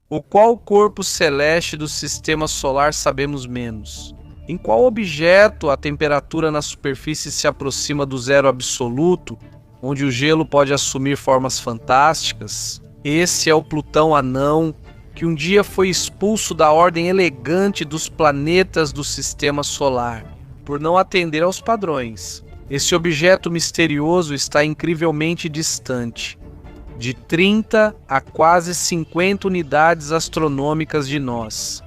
O qual corpo celeste do sistema solar sabemos menos? Em qual objeto a temperatura na superfície se aproxima do zero absoluto, onde o gelo pode assumir formas fantásticas? Esse é o Plutão anão, que um dia foi expulso da ordem elegante dos planetas do sistema solar, por não atender aos padrões. Esse objeto misterioso está incrivelmente distante, de 30 a quase 50 unidades astronômicas de nós.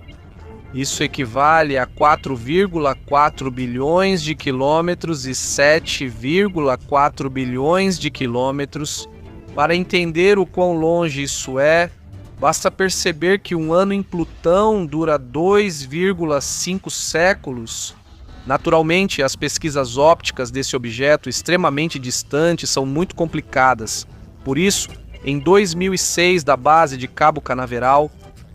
Isso equivale a 4,4 bilhões de quilômetros e 7,4 bilhões de quilômetros. Para entender o quão longe isso é, basta perceber que um ano em Plutão dura 2,5 séculos. Naturalmente, as pesquisas ópticas desse objeto extremamente distante são muito complicadas. Por isso, em 2006, da base de Cabo Canaveral,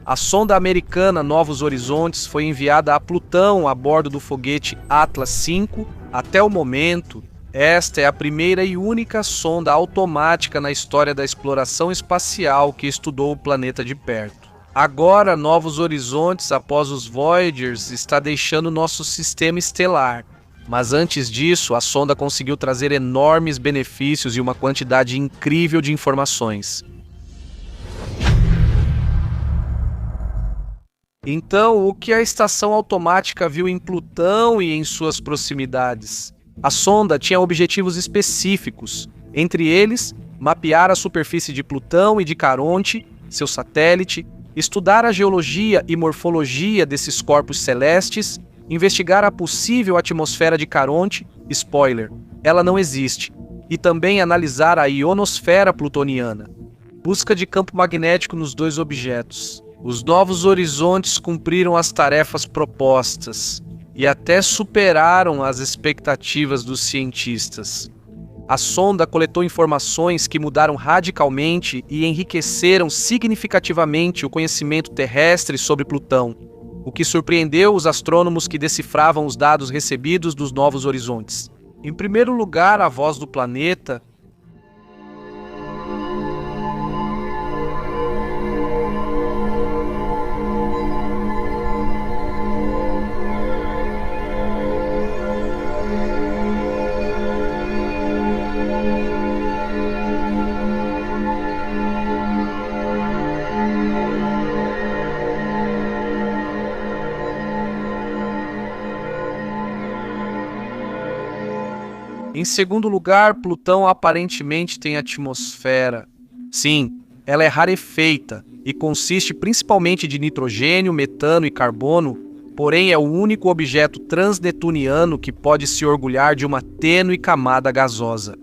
a sonda americana Novos Horizontes foi enviada a Plutão a bordo do foguete Atlas V. Até o momento, esta é a primeira e única sonda automática na história da exploração espacial que estudou o planeta de perto. Agora, Novos Horizontes, após os Voyagers, está deixando nosso sistema estelar. Mas antes disso, a sonda conseguiu trazer enormes benefícios e uma quantidade incrível de informações. Então, o que a estação automática viu em Plutão e em suas proximidades? A sonda tinha objetivos específicos, entre eles, mapear a superfície de Plutão e de Caronte, seu satélite, estudar a geologia e morfologia desses corpos celestes, investigar a possível atmosfera de Caronte, spoiler, ela não existe, e também analisar a ionosfera plutoniana. Busca de campo magnético nos dois objetos. Os Novos Horizontes cumpriram as tarefas propostas e até superaram as expectativas dos cientistas. A sonda coletou informações que mudaram radicalmente e enriqueceram significativamente o conhecimento terrestre sobre Plutão, o que surpreendeu os astrônomos que decifravam os dados recebidos dos Novos Horizontes. Em primeiro lugar, a voz do planeta. Em segundo lugar, Plutão aparentemente tem atmosfera. Sim, ela é rarefeita e consiste principalmente de nitrogênio, metano e carbono, porém é o único objeto transneptuniano que pode se orgulhar de uma tênue camada gasosa.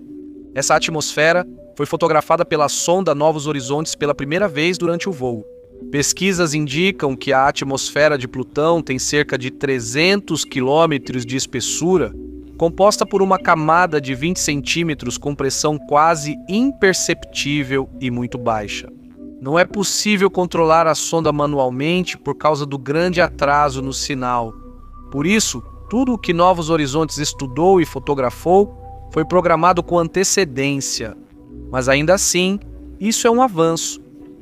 Essa atmosfera foi fotografada pela sonda Novos Horizontes pela primeira vez durante o voo. Pesquisas indicam que a atmosfera de Plutão tem cerca de 300 quilômetros de espessura, composta por uma camada de 20 centímetros com pressão quase imperceptível e muito baixa. Não é possível controlar a sonda manualmente por causa do grande atraso no sinal. Por isso, tudo o que Novos Horizontes estudou e fotografou foi programado com antecedência. Mas ainda assim, isso é um avanço,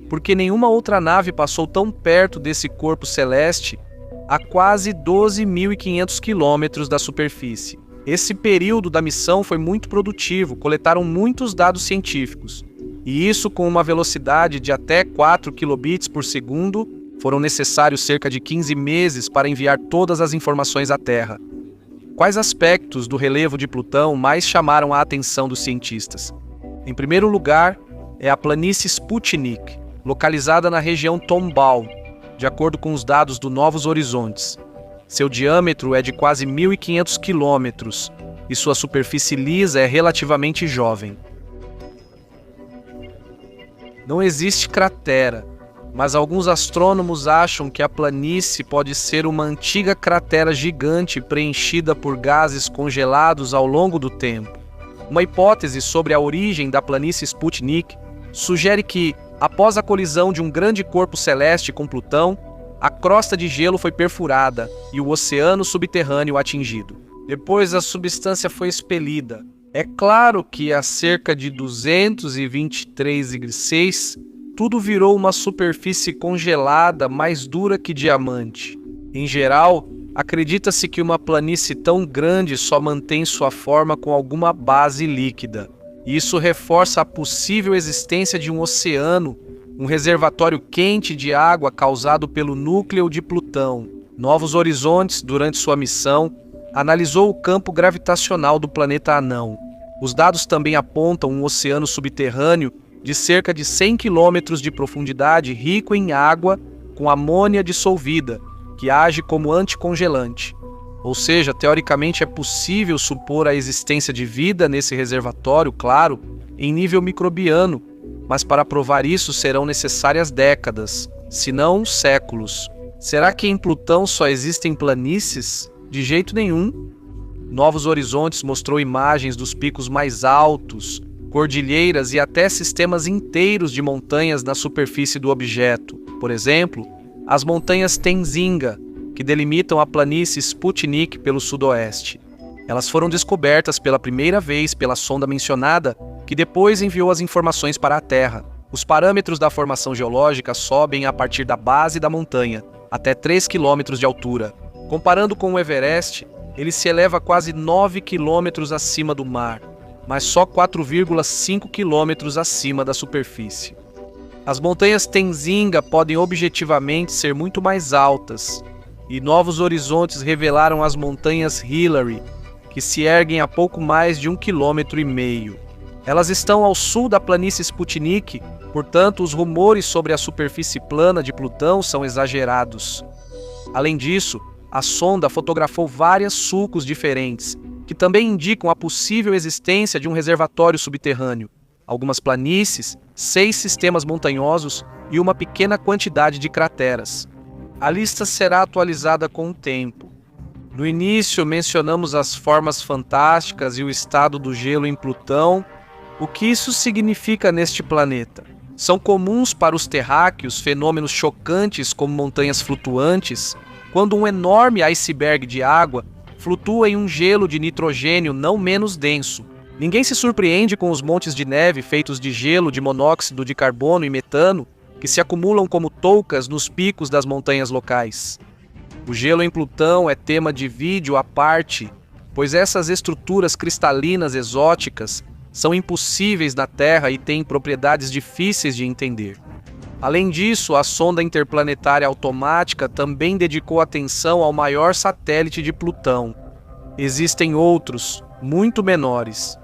porque nenhuma outra nave passou tão perto desse corpo celeste a quase 12.500 quilômetros da superfície. Esse período da missão foi muito produtivo, coletaram muitos dados científicos. E isso com uma velocidade de até 4 kilobits por segundo, foram necessários cerca de 15 meses para enviar todas as informações à Terra. Quais aspectos do relevo de Plutão mais chamaram a atenção dos cientistas? Em primeiro lugar, é a planície Sputnik, localizada na região Tomball, de acordo com os dados do Novos Horizontes. Seu diâmetro é de quase 1.500 quilômetros e sua superfície lisa é relativamente jovem. Não existe cratera, mas alguns astrônomos acham que a planície pode ser uma antiga cratera gigante preenchida por gases congelados ao longo do tempo. Uma hipótese sobre a origem da planície Sputnik sugere que, após a colisão de um grande corpo celeste com Plutão, a crosta de gelo foi perfurada e o oceano subterrâneo atingido. Depois a substância foi expelida. É claro que a cerca de 223,6, tudo virou uma superfície congelada mais dura que diamante. Em geral, acredita-se que uma planície tão grande só mantém sua forma com alguma base líquida. Isso reforça a possível existência de um oceano, um reservatório quente de água causado pelo núcleo de Plutão. Novos Horizontes, durante sua missão, analisou o campo gravitacional do planeta anão. Os dados também apontam um oceano subterrâneo de cerca de 100 quilômetros de profundidade, rico em água com amônia dissolvida, que age como anticongelante. Ou seja, teoricamente é possível supor a existência de vida nesse reservatório, claro, em nível microbiano, mas para provar isso serão necessárias décadas, se não séculos. Será que em Plutão só existem planícies? De jeito nenhum. Novos Horizontes mostrou imagens dos picos mais altos, cordilheiras e até sistemas inteiros de montanhas na superfície do objeto. Por exemplo, as montanhas Tenzinga, que delimitam a planície Sputnik pelo sudoeste. Elas foram descobertas pela primeira vez pela sonda mencionada, que depois enviou as informações para a Terra. Os parâmetros da formação geológica sobem a partir da base da montanha, até 3 km de altura. Comparando com o Everest, ele se eleva quase 9 km acima do mar, mas só 4,5 km acima da superfície. As montanhas Tenzinga podem objetivamente ser muito mais altas, e Novos Horizontes revelaram as montanhas Hillary, que se erguem a pouco mais de 1,5 km. Elas estão ao sul da planície Sputnik, portanto os rumores sobre a superfície plana de Plutão são exagerados. Além disso, a sonda fotografou vários sulcos diferentes, que também indicam a possível existência de um reservatório subterrâneo, algumas planícies, 6 sistemas montanhosos e uma pequena quantidade de crateras. A lista será atualizada com o tempo. No início, mencionamos as formas fantásticas e o estado do gelo em Plutão. O que isso significa neste planeta? São comuns para os terráqueos fenômenos chocantes como montanhas flutuantes, quando um enorme iceberg de água flutua em um gelo de nitrogênio não menos denso. Ninguém se surpreende com os montes de neve feitos de gelo, de monóxido de carbono e metano, que se acumulam como toucas nos picos das montanhas locais. O gelo em Plutão é tema de vídeo à parte, pois essas estruturas cristalinas exóticas são impossíveis na Terra e têm propriedades difíceis de entender. Além disso, a sonda interplanetária automática também dedicou atenção ao maior satélite de Plutão. Existem outros, muito menores.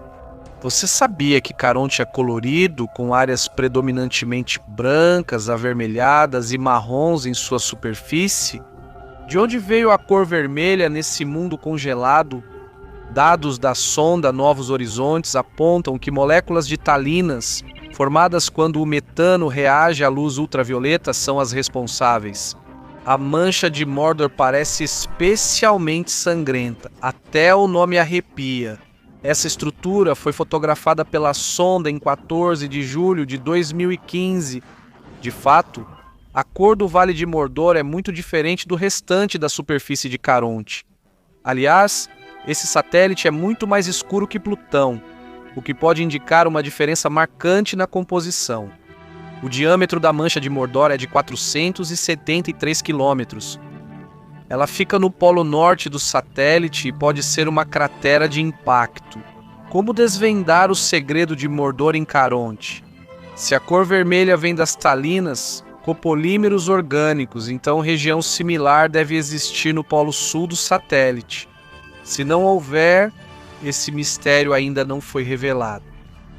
Você sabia que Caronte é colorido, com áreas predominantemente brancas, avermelhadas e marrons em sua superfície? De onde veio a cor vermelha nesse mundo congelado? Dados da sonda Novos Horizontes apontam que moléculas de talinas, formadas quando o metano reage à luz ultravioleta, são as responsáveis. A mancha de Mordor parece especialmente sangrenta, até o nome arrepia. Essa estrutura foi fotografada pela sonda em 14 de julho de 2015. De fato, a cor do Vale de Mordor é muito diferente do restante da superfície de Caronte. Aliás, esse satélite é muito mais escuro que Plutão, o que pode indicar uma diferença marcante na composição. O diâmetro da mancha de Mordor é de 473 quilômetros. Ela fica no polo norte do satélite e pode ser uma cratera de impacto. Como desvendar o segredo de Mordor em Caronte? Se a cor vermelha vem das talinas, copolímeros orgânicos, então região similar deve existir no polo sul do satélite. Se não houver, esse mistério ainda não foi revelado.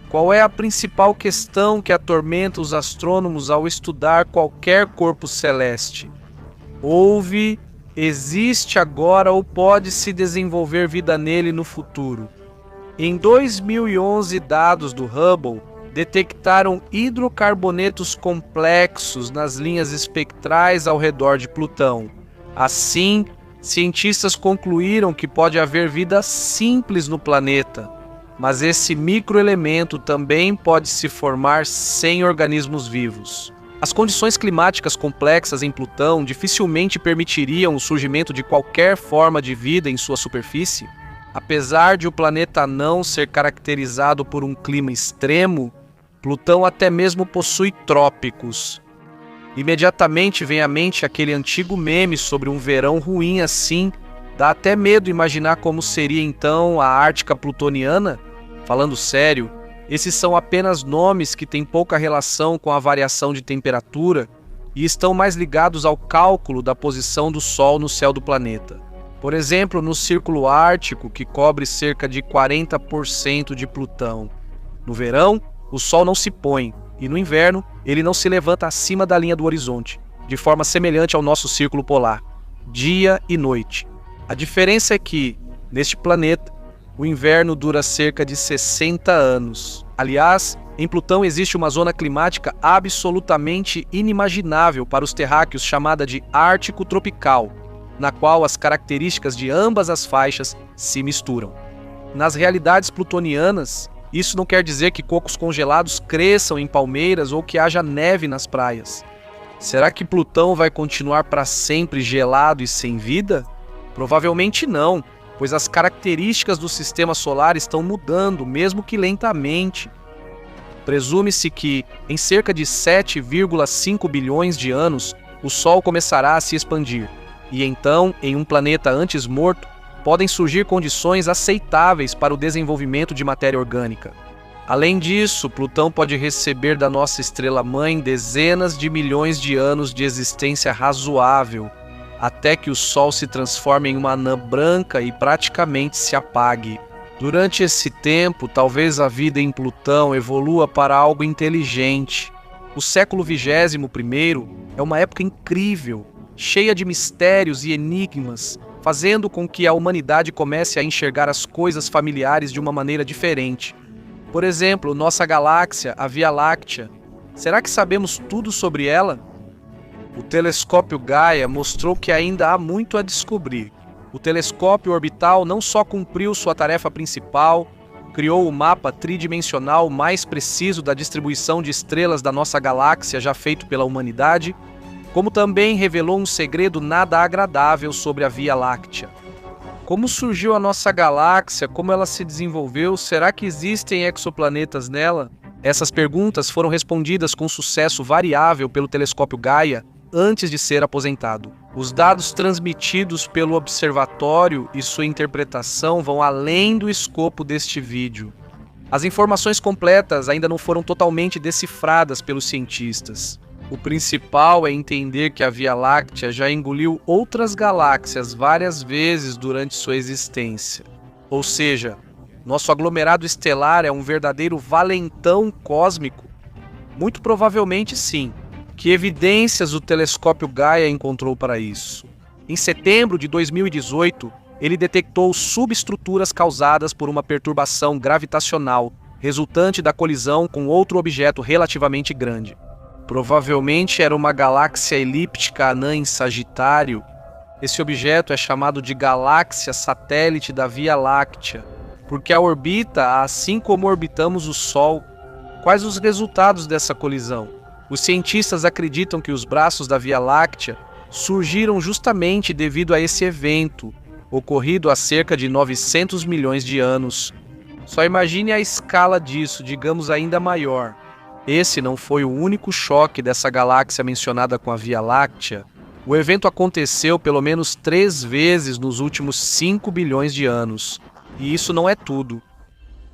Qual é a principal questão que atormenta os astrônomos ao estudar qualquer corpo celeste? Existe agora ou pode se desenvolver vida nele no futuro? Em 2011, dados do Hubble detectaram hidrocarbonetos complexos nas linhas espectrais ao redor de Plutão. Assim, cientistas concluíram que pode haver vida simples no planeta, mas esse microelemento também pode se formar sem organismos vivos. As condições climáticas complexas em Plutão dificilmente permitiriam o surgimento de qualquer forma de vida em sua superfície. Apesar de o planeta não ser caracterizado por um clima extremo, Plutão até mesmo possui trópicos. Imediatamente vem à mente aquele antigo meme sobre um verão ruim assim. Dá até medo imaginar como seria então a Ártica plutoniana. Falando sério, esses são apenas nomes que têm pouca relação com a variação de temperatura e estão mais ligados ao cálculo da posição do Sol no céu do planeta. Por exemplo, no Círculo Ártico, que cobre cerca de 40% de Plutão. No verão, o Sol não se põe, e no inverno, ele não se levanta acima da linha do horizonte, de forma semelhante ao nosso círculo polar, dia e noite. A diferença é que, neste planeta, o inverno dura cerca de 60 anos. Aliás, em Plutão existe uma zona climática absolutamente inimaginável para os terráqueos chamada de Ártico Tropical, na qual as características de ambas as faixas se misturam. Nas realidades plutonianas, isso não quer dizer que cocos congelados cresçam em palmeiras ou que haja neve nas praias. Será que Plutão vai continuar para sempre gelado e sem vida? Provavelmente não, pois as características do sistema solar estão mudando, mesmo que lentamente. Presume-se que, em cerca de 7,5 bilhões de anos, o Sol começará a se expandir, e então, em um planeta antes morto, podem surgir condições aceitáveis para o desenvolvimento de matéria orgânica. Além disso, Plutão pode receber da nossa estrela-mãe dezenas de milhões de anos de existência razoável, até que o Sol se transforme em uma anã branca e praticamente se apague. Durante esse tempo, talvez a vida em Plutão evolua para algo inteligente. O século 21º é uma época incrível, cheia de mistérios e enigmas, fazendo com que a humanidade comece a enxergar as coisas familiares de uma maneira diferente. Por exemplo, nossa galáxia, a Via Láctea. Será que sabemos tudo sobre ela? O telescópio Gaia mostrou que ainda há muito a descobrir. O telescópio orbital não só cumpriu sua tarefa principal, criou o mapa tridimensional mais preciso da distribuição de estrelas da nossa galáxia já feito pela humanidade, como também revelou um segredo nada agradável sobre a Via Láctea. Como surgiu a nossa galáxia? Como ela se desenvolveu? Será que existem exoplanetas nela? Essas perguntas foram respondidas com sucesso variável pelo telescópio Gaia antes de ser aposentado. Os dados transmitidos pelo observatório e sua interpretação vão além do escopo deste vídeo. As informações completas ainda não foram totalmente decifradas pelos cientistas. O principal é entender que a Via Láctea já engoliu outras galáxias várias vezes durante sua existência. Ou seja, nosso aglomerado estelar é um verdadeiro valentão cósmico? Muito provavelmente sim. Que evidências o telescópio Gaia encontrou para isso? Em setembro de 2018, ele detectou subestruturas causadas por uma perturbação gravitacional resultante da colisão com outro objeto relativamente grande. Provavelmente era uma galáxia elíptica anã em Sagitário. Esse objeto é chamado de galáxia satélite da Via Láctea, porque a orbita assim como orbitamos o Sol. Quais os resultados dessa colisão? Os cientistas acreditam que os braços da Via Láctea surgiram justamente devido a esse evento, ocorrido há cerca de 900 milhões de anos. Só imagine a escala disso, digamos ainda maior. Esse não foi o único choque dessa galáxia mencionada com a Via Láctea. O evento aconteceu pelo menos 3 vezes nos últimos 5 bilhões de anos. E isso não é tudo.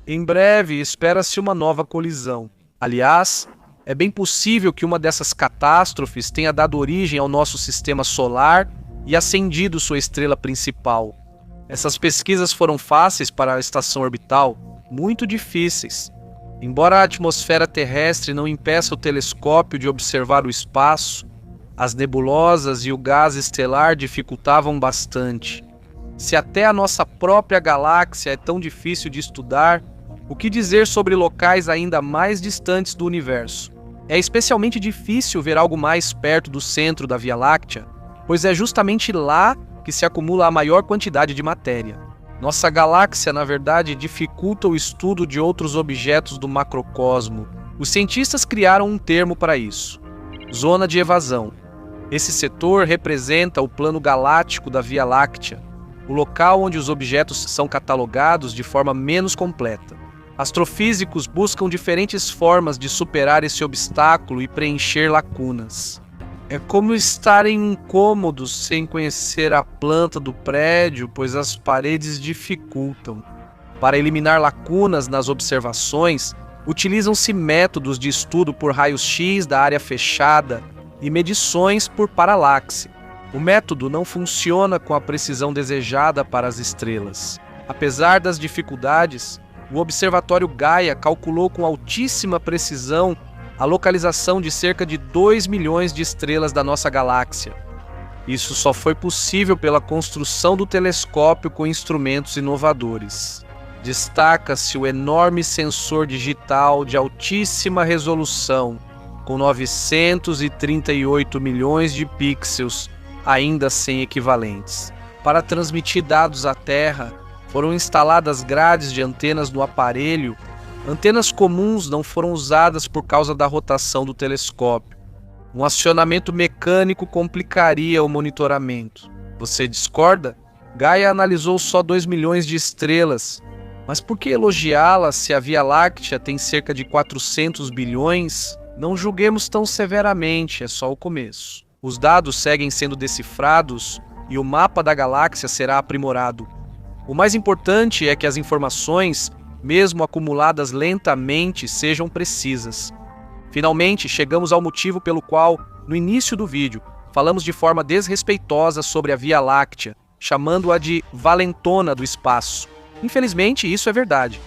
Em breve, espera-se uma nova colisão. Aliás, é bem possível que uma dessas catástrofes tenha dado origem ao nosso sistema solar e acendido sua estrela principal. Essas pesquisas foram fáceis para a estação orbital, muito difíceis. Embora a atmosfera terrestre não impeça o telescópio de observar o espaço, as nebulosas e o gás estelar dificultavam bastante. Se até a nossa própria galáxia é tão difícil de estudar, o que dizer sobre locais ainda mais distantes do universo? É especialmente difícil ver algo mais perto do centro da Via Láctea, pois é justamente lá que se acumula a maior quantidade de matéria. Nossa galáxia, na verdade, dificulta o estudo de outros objetos do macrocosmo. Os cientistas criaram um termo para isso: zona de evasão. Esse setor representa o plano galáctico da Via Láctea, o local onde os objetos são catalogados de forma menos completa. Astrofísicos buscam diferentes formas de superar esse obstáculo e preencher lacunas. É como estarem incômodos sem conhecer a planta do prédio, pois as paredes dificultam. Para eliminar lacunas nas observações, utilizam-se métodos de estudo por raios-x da área fechada e medições por paralaxe. O método não funciona com a precisão desejada para as estrelas. Apesar das dificuldades, o Observatório Gaia calculou com altíssima precisão a localização de cerca de 2 milhões de estrelas da nossa galáxia. Isso só foi possível pela construção do telescópio com instrumentos inovadores. Destaca-se o enorme sensor digital de altíssima resolução, com 938 milhões de pixels, ainda sem equivalentes. Para transmitir dados à Terra, foram instaladas grades de antenas no aparelho. Antenas comuns não foram usadas por causa da rotação do telescópio. Um acionamento mecânico complicaria o monitoramento. Você discorda? Gaia analisou só 2 milhões de estrelas. Mas por que elogiá-la se a Via Láctea tem cerca de 400 bilhões? Não julguemos tão severamente, é só o começo. Os dados seguem sendo decifrados e o mapa da galáxia será aprimorado. O mais importante é que as informações, mesmo acumuladas lentamente, sejam precisas. Finalmente, chegamos ao motivo pelo qual, no início do vídeo, falamos de forma desrespeitosa sobre a Via Láctea, chamando-a de valentona do espaço. Infelizmente, isso é verdade.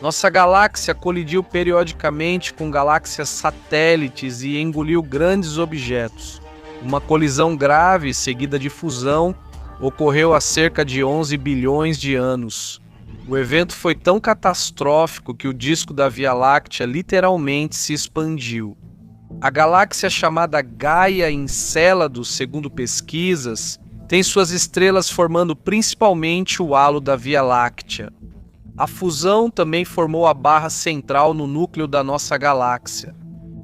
Nossa galáxia colidiu periodicamente com galáxias satélites e engoliu grandes objetos. Uma colisão grave, seguida de fusão, ocorreu há cerca de 11 bilhões de anos. O evento foi tão catastrófico que o disco da Via Láctea literalmente se expandiu. A galáxia chamada Gaia Encélado, segundo pesquisas, tem suas estrelas formando principalmente o halo da Via Láctea. A fusão também formou a barra central no núcleo da nossa galáxia.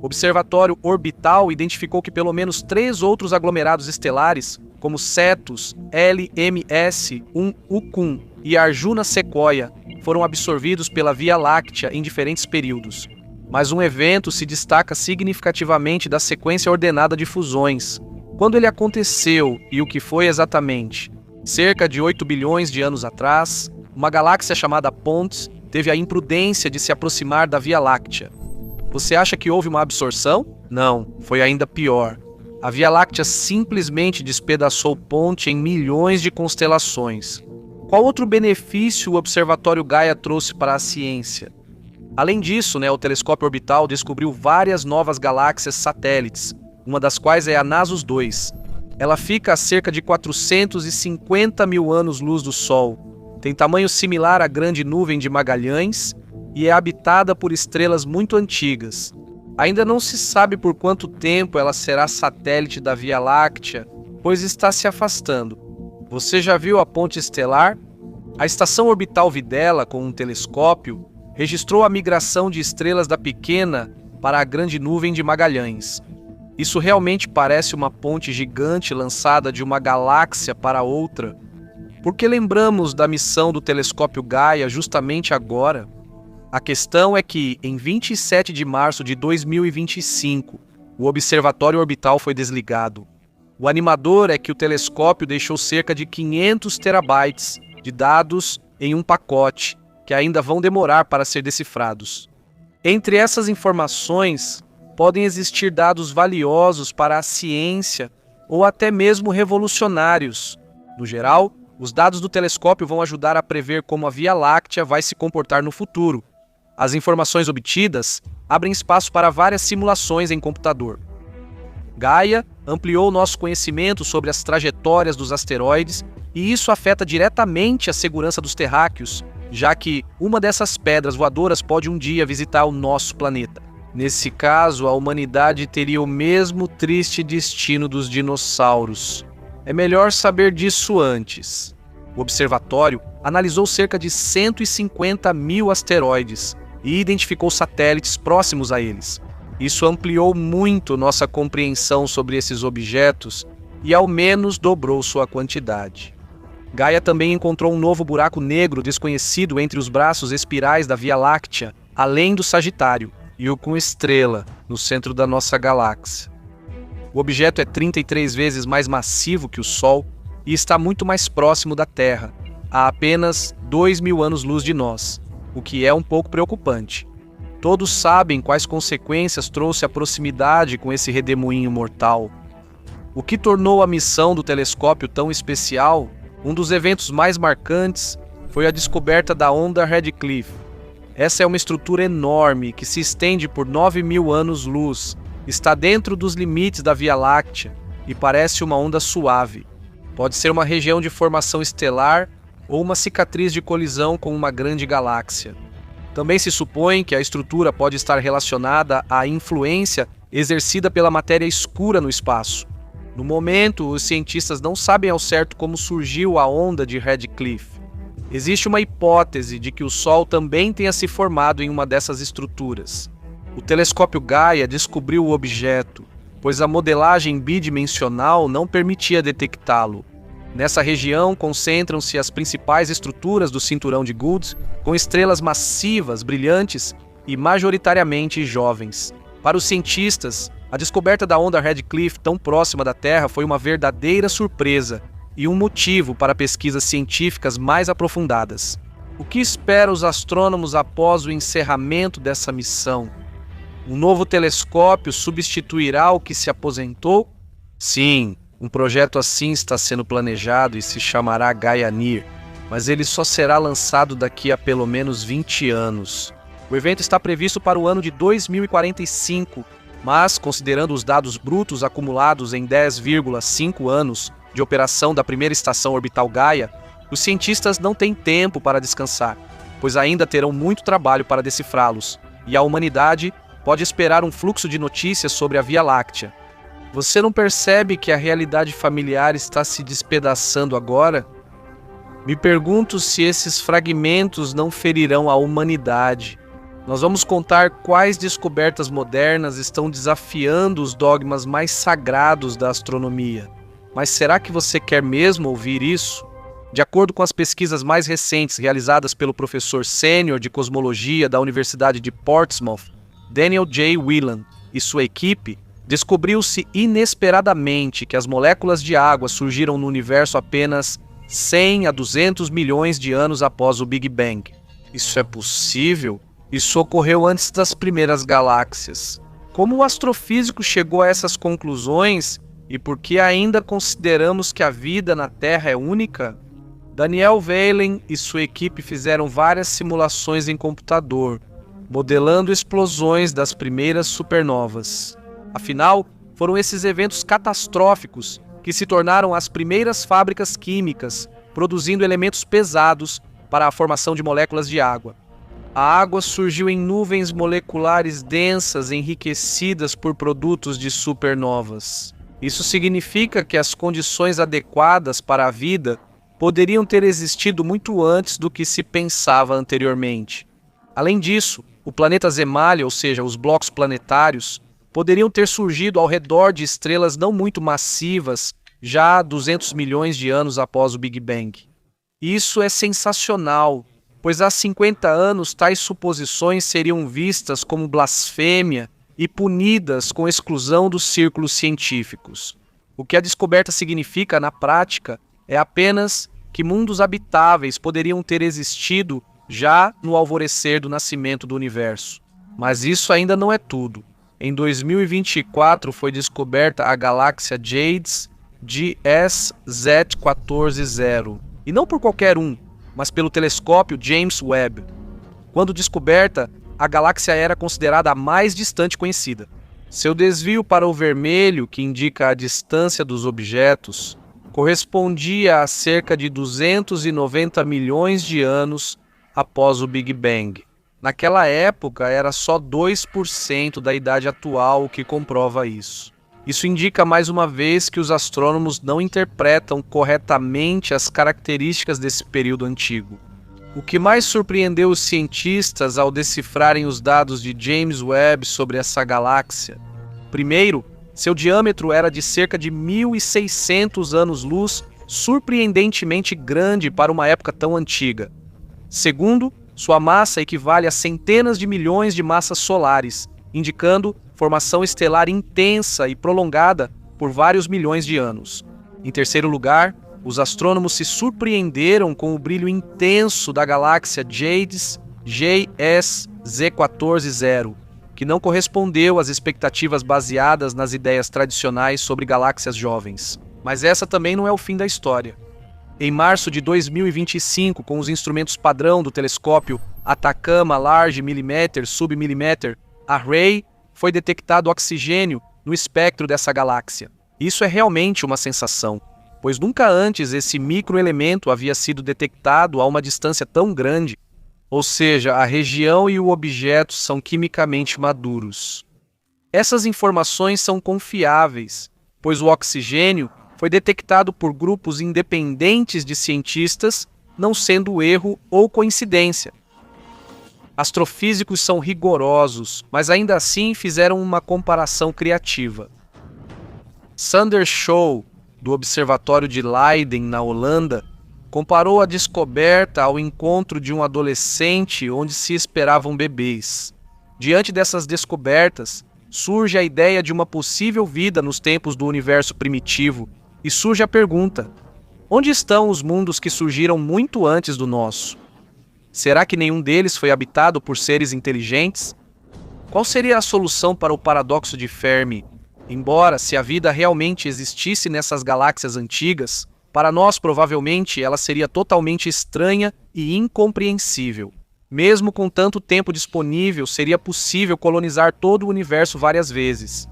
O Observatório Orbital identificou que pelo menos 3 outros aglomerados estelares, como Cetus, LMS-1 Ucum e Arjuna Sequoia, foram absorvidos pela Via Láctea em diferentes períodos. Mas um evento se destaca significativamente da sequência ordenada de fusões. Quando ele aconteceu e o que foi exatamente? Cerca de 8 bilhões de anos atrás, uma galáxia chamada Pontes teve a imprudência de se aproximar da Via Láctea. Você acha que houve uma absorção? Não, foi ainda pior. A Via Láctea simplesmente despedaçou Ponte em milhões de constelações. Qual outro benefício o Observatório Gaia trouxe para a ciência? Além disso, o telescópio orbital descobriu várias novas galáxias satélites, uma das quais é a Nasus 2. Ela fica a cerca de 450 mil anos-luz do Sol. Tem tamanho similar à Grande Nuvem de Magalhães e é habitada por estrelas muito antigas. Ainda não se sabe por quanto tempo ela será satélite da Via Láctea, pois está se afastando. Você já viu a ponte estelar? A estação orbital Videla, com um telescópio, registrou a migração de estrelas da pequena para a Grande Nuvem de Magalhães. Isso realmente parece uma ponte gigante lançada de uma galáxia para outra. Por que lembramos da missão do telescópio Gaia justamente agora? A questão é que, em 27 de março de 2025, o Observatório Orbital foi desligado. O animador é que o telescópio deixou cerca de 500 terabytes de dados em um pacote, que ainda vão demorar para ser decifrados. Entre essas informações, podem existir dados valiosos para a ciência ou até mesmo revolucionários. No geral, os dados do telescópio vão ajudar a prever como a Via Láctea vai se comportar no futuro. As informações obtidas abrem espaço para várias simulações em computador. Gaia ampliou nosso conhecimento sobre as trajetórias dos asteroides e isso afeta diretamente a segurança dos terráqueos, já que uma dessas pedras voadoras pode um dia visitar o nosso planeta. Nesse caso, a humanidade teria o mesmo triste destino dos dinossauros. É melhor saber disso antes. O observatório analisou cerca de 150 mil asteroides e identificou satélites próximos a eles. Isso ampliou muito nossa compreensão sobre esses objetos e ao menos dobrou sua quantidade. Gaia também encontrou um novo buraco negro desconhecido entre os braços espirais da Via Láctea, além do Sagitário, e o com estrela, no centro da nossa galáxia. O objeto é 33 vezes mais massivo que o Sol e está muito mais próximo da Terra, a apenas 2.000 anos-luz de nós, o que é um pouco preocupante. Todos sabem quais consequências trouxe a proximidade com esse redemoinho mortal. O que tornou a missão do telescópio tão especial, um dos eventos mais marcantes, foi a descoberta da onda Redcliffe. Essa é uma estrutura enorme que se estende por 9.000 anos-luz, está dentro dos limites da Via Láctea e parece uma onda suave. Pode ser uma região de formação estelar ou uma cicatriz de colisão com uma grande galáxia. Também se supõe que a estrutura pode estar relacionada à influência exercida pela matéria escura no espaço. No momento, os cientistas não sabem ao certo como surgiu a onda de Redcliffe. Existe uma hipótese de que o Sol também tenha se formado em uma dessas estruturas. O telescópio Gaia descobriu o objeto, pois a modelagem bidimensional não permitia detectá-lo. Nessa região concentram-se as principais estruturas do cinturão de Gould, com estrelas massivas, brilhantes e majoritariamente jovens. Para os cientistas, a descoberta da onda Redcliffe tão próxima da Terra foi uma verdadeira surpresa e um motivo para pesquisas científicas mais aprofundadas. O que espera os astrônomos após o encerramento dessa missão? Um novo telescópio substituirá o que se aposentou? Sim, um projeto assim está sendo planejado e se chamará Gaia-NIR, mas ele só será lançado daqui a pelo menos 20 anos. O evento está previsto para o ano de 2045, mas, considerando os dados brutos acumulados em 10,5 anos de operação da primeira estação orbital Gaia, os cientistas não têm tempo para descansar, pois ainda terão muito trabalho para decifrá-los, e a humanidade pode esperar um fluxo de notícias sobre a Via Láctea. Você não percebe que a realidade familiar está se despedaçando agora? Me pergunto se esses fragmentos não ferirão a humanidade. Nós vamos contar quais descobertas modernas estão desafiando os dogmas mais sagrados da astronomia. Mas será que você quer mesmo ouvir isso? De acordo com as pesquisas mais recentes realizadas pelo professor sênior de cosmologia da Universidade de Portsmouth, Daniel J. Whelan, e sua equipe, descobriu-se inesperadamente que as moléculas de água surgiram no universo apenas 100 a 200 milhões de anos após o Big Bang. Isso é possível? Isso ocorreu antes das primeiras galáxias. Como o astrofísico chegou a essas conclusões e por que ainda consideramos que a vida na Terra é única? Daniel Whelan e sua equipe fizeram várias simulações em computador, modelando explosões das primeiras supernovas. Afinal, foram esses eventos catastróficos que se tornaram as primeiras fábricas químicas, produzindo elementos pesados para a formação de moléculas de água. A água surgiu em nuvens moleculares densas enriquecidas por produtos de supernovas. Isso significa que as condições adequadas para a vida poderiam ter existido muito antes do que se pensava anteriormente. Além disso, o planeta Zemalha, ou seja, os blocos planetários, poderiam ter surgido ao redor de estrelas não muito massivas já há 200 milhões de anos após o Big Bang. Isso é sensacional, pois há 50 anos tais suposições seriam vistas como blasfêmia e punidas com exclusão dos círculos científicos. O que a descoberta significa, na prática, é apenas que mundos habitáveis poderiam ter existido já no alvorecer do nascimento do universo. Mas isso ainda não é tudo. Em 2024 foi descoberta a galáxia Jades GS-Z14Z, e não por qualquer um, mas pelo telescópio James Webb. Quando descoberta, a galáxia era considerada a mais distante conhecida. Seu desvio para o vermelho, que indica a distância dos objetos, correspondia a cerca de 290 milhões de anos após o Big Bang. Naquela época, era só 2% da idade atual o que comprova isso. Isso indica mais uma vez que os astrônomos não interpretam corretamente as características desse período antigo. O que mais surpreendeu os cientistas ao decifrarem os dados de James Webb sobre essa galáxia? Primeiro, seu diâmetro era de cerca de 1.600 anos-luz surpreendentemente grande para uma época tão antiga. Segundo, sua massa equivale a centenas de milhões de massas solares, indicando formação estelar intensa e prolongada por vários milhões de anos. Em terceiro lugar, os astrônomos se surpreenderam com o brilho intenso da galáxia JADES JS-Z14-0, que não correspondeu às expectativas baseadas nas ideias tradicionais sobre galáxias jovens. Mas essa também não é o fim da história. Em março de 2025, com os instrumentos padrão do telescópio Atacama Large Millimeter Submillimeter Array, foi detectado oxigênio no espectro dessa galáxia. Isso é realmente uma sensação, pois nunca antes esse microelemento havia sido detectado a uma distância tão grande. Ou seja, a região e o objeto são quimicamente maduros. Essas informações são confiáveis, pois o oxigênio foi detectado por grupos independentes de cientistas, não sendo erro ou coincidência. Astrofísicos são rigorosos, mas ainda assim fizeram uma comparação criativa. Sander Schou, do Observatório de Leiden, na Holanda, comparou a descoberta ao encontro de um adolescente onde se esperavam bebês. Diante dessas descobertas, surge a ideia de uma possível vida nos tempos do universo primitivo e surge a pergunta: onde estão os mundos que surgiram muito antes do nosso? Será que nenhum deles foi habitado por seres inteligentes? Qual seria a solução para o paradoxo de Fermi? Embora, se a vida realmente existisse nessas galáxias antigas, para nós provavelmente ela seria totalmente estranha e incompreensível. Mesmo com tanto tempo disponível, seria possível colonizar todo o universo várias vezes.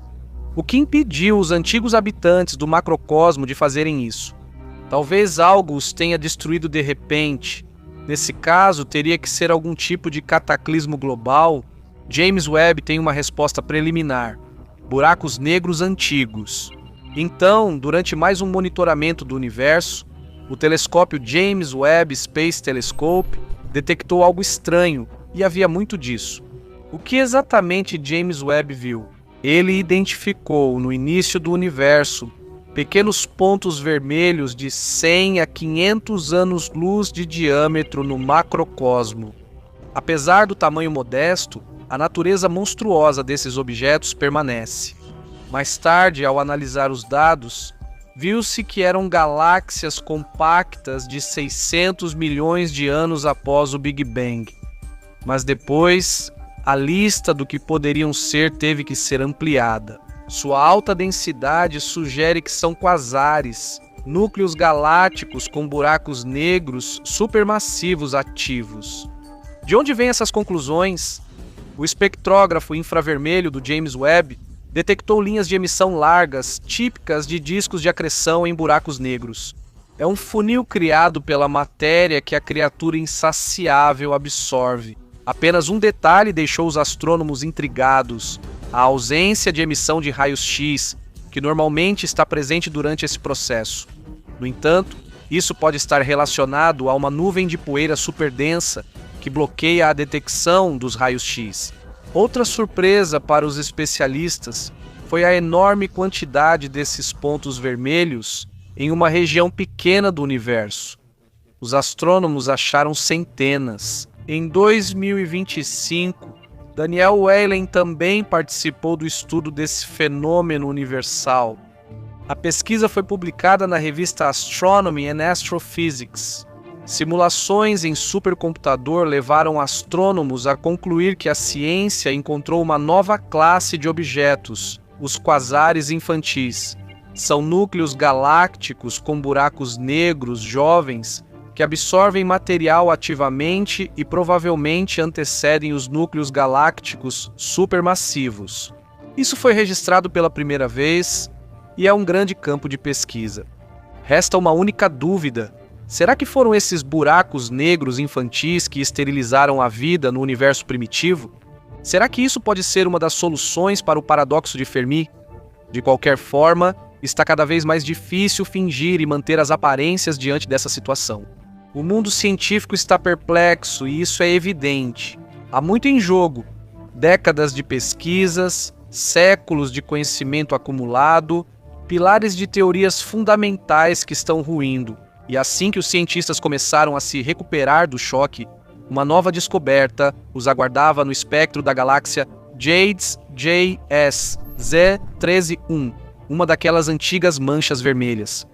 O que impediu os antigos habitantes do macrocosmo de fazerem isso? Talvez algo os tenha destruído de repente. Nesse caso, teria que ser algum tipo de cataclismo global. James Webb tem uma resposta preliminar: buracos negros antigos. Então, durante mais um monitoramento do universo, o telescópio James Webb Space Telescope detectou algo estranho, e havia muito disso. O que exatamente James Webb viu? Ele identificou, no início do universo, pequenos pontos vermelhos de 100 a 500 anos-luz de diâmetro no macrocosmo. Apesar do tamanho modesto, a natureza monstruosa desses objetos permanece. Mais tarde, ao analisar os dados, viu-se que eram galáxias compactas de 600 milhões de anos após o Big Bang. Mas depois, a lista do que poderiam ser teve que ser ampliada. Sua alta densidade sugere que são quasares, núcleos galácticos com buracos negros supermassivos ativos. De onde vêm essas conclusões? O espectrógrafo infravermelho do James Webb detectou linhas de emissão largas, típicas de discos de acreção em buracos negros. É um funil criado pela matéria que a criatura insaciável absorve. Apenas um detalhe deixou os astrônomos intrigados: a ausência de emissão de raios-x, que normalmente está presente durante esse processo. No entanto, isso pode estar relacionado a uma nuvem de poeira superdensa que bloqueia a detecção dos raios-x. Outra surpresa para os especialistas foi a enorme quantidade desses pontos vermelhos em uma região pequena do universo. Os astrônomos acharam centenas. Em 2025, Daniel Weylen também participou do estudo desse fenômeno universal. A pesquisa foi publicada na revista Astronomy and Astrophysics. Simulações em supercomputador levaram astrônomos a concluir que a ciência encontrou uma nova classe de objetos, os quasares infantis. São núcleos galácticos com buracos negros jovens que absorvem material ativamente e provavelmente antecedem os núcleos galácticos supermassivos. Isso foi registrado pela primeira vez e é um grande campo de pesquisa. Resta uma única dúvida: será que foram esses buracos negros infantis que esterilizaram a vida no universo primitivo? Será que isso pode ser uma das soluções para o paradoxo de Fermi? De qualquer forma, está cada vez mais difícil fingir e manter as aparências diante dessa situação. O mundo científico está perplexo e isso é evidente. Há muito em jogo: décadas de pesquisas, séculos de conhecimento acumulado pilares de teorias fundamentais que estão ruindo. E assim que os cientistas começaram a se recuperar do choque, uma nova descoberta os aguardava no espectro da galáxia JADES JS Z13-1, uma daquelas antigas manchas vermelhas.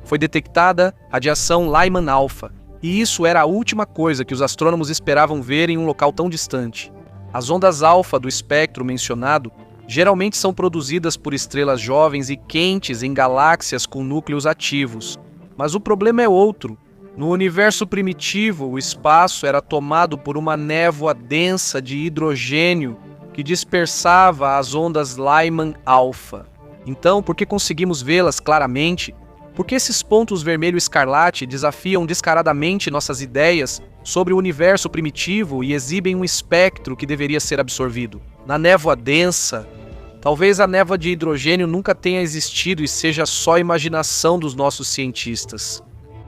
Foi detectada radiação Lyman alfa, e isso era a última coisa que os astrônomos esperavam ver em um local tão distante. As ondas alfa do espectro mencionado geralmente são produzidas por estrelas jovens e quentes em galáxias com núcleos ativos. Mas o problema é outro. No universo primitivo, o espaço era tomado por uma névoa densa de hidrogênio que dispersava as ondas Lyman alfa. Então, por que conseguimos vê-las claramente? Porque esses pontos vermelho escarlate desafiam descaradamente nossas ideias sobre o universo primitivo e exibem um espectro que deveria ser absorvido. Na névoa densa, talvez a névoa de hidrogênio nunca tenha existido e seja só imaginação dos nossos cientistas.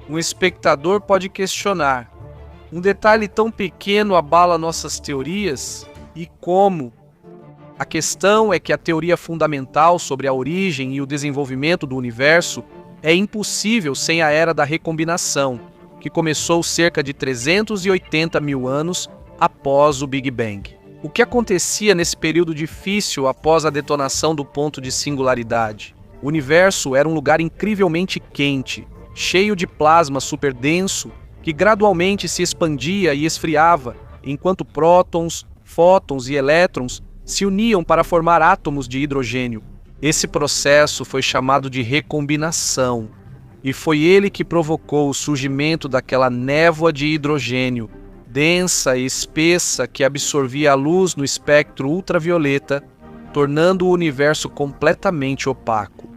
Um espectador pode questionar: um detalhe tão pequeno abala nossas teorias? E como? A questão é que a teoria fundamental sobre a origem e o desenvolvimento do universo é impossível sem a era da recombinação, que começou cerca de 380 mil anos após o Big Bang. O que acontecia nesse período difícil após a detonação do ponto de singularidade? O universo era um lugar incrivelmente quente, cheio de plasma superdenso, que gradualmente se expandia e esfriava, enquanto prótons, fótons e elétrons se uniam para formar átomos de hidrogênio. Esse processo foi chamado de recombinação, e foi ele que provocou o surgimento daquela névoa de hidrogênio, densa e espessa, que absorvia a luz no espectro ultravioleta, tornando o universo completamente opaco.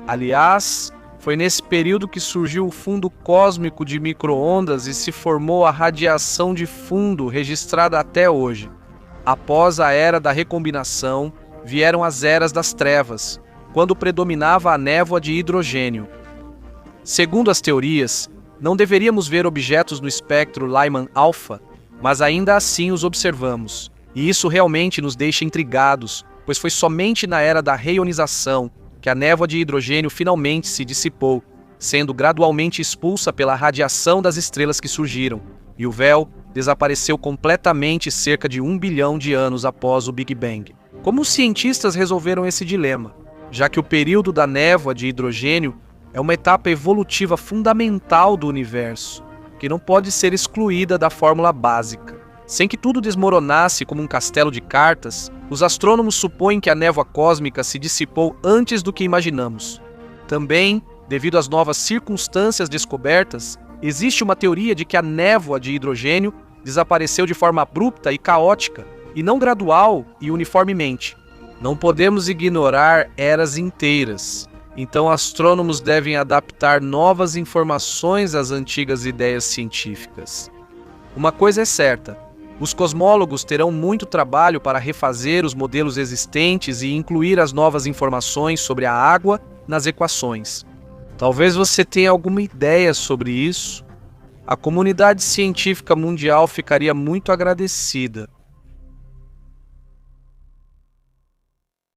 Aliás, foi nesse período que surgiu o fundo cósmico de micro-ondas e se formou a radiação de fundo registrada até hoje. Após a era da recombinação, vieram as eras das trevas, quando predominava a névoa de hidrogênio. Segundo as teorias, não deveríamos ver objetos no espectro Lyman alfa, mas ainda assim os observamos. E isso realmente nos deixa intrigados, pois foi somente na era da reionização que a névoa de hidrogênio finalmente se dissipou, sendo gradualmente expulsa pela radiação das estrelas que surgiram, e o véu desapareceu completamente cerca de 1 bilhão de anos após o Big Bang. Como os cientistas resolveram esse dilema? Já que o período da névoa de hidrogênio é uma etapa evolutiva fundamental do universo, que não pode ser excluída da fórmula básica. Sem que tudo desmoronasse como um castelo de cartas, os astrônomos supõem que a névoa cósmica se dissipou antes do que imaginamos. Também, devido às novas circunstâncias descobertas, existe uma teoria de que a névoa de hidrogênio desapareceu de forma abrupta e caótica, e não gradual e uniformemente. Não podemos ignorar eras inteiras, então astrônomos devem adaptar novas informações às antigas ideias científicas. Uma coisa é certa: os cosmólogos terão muito trabalho para refazer os modelos existentes e incluir as novas informações sobre a água nas equações. Talvez você tenha alguma ideia sobre isso. A comunidade científica mundial ficaria muito agradecida.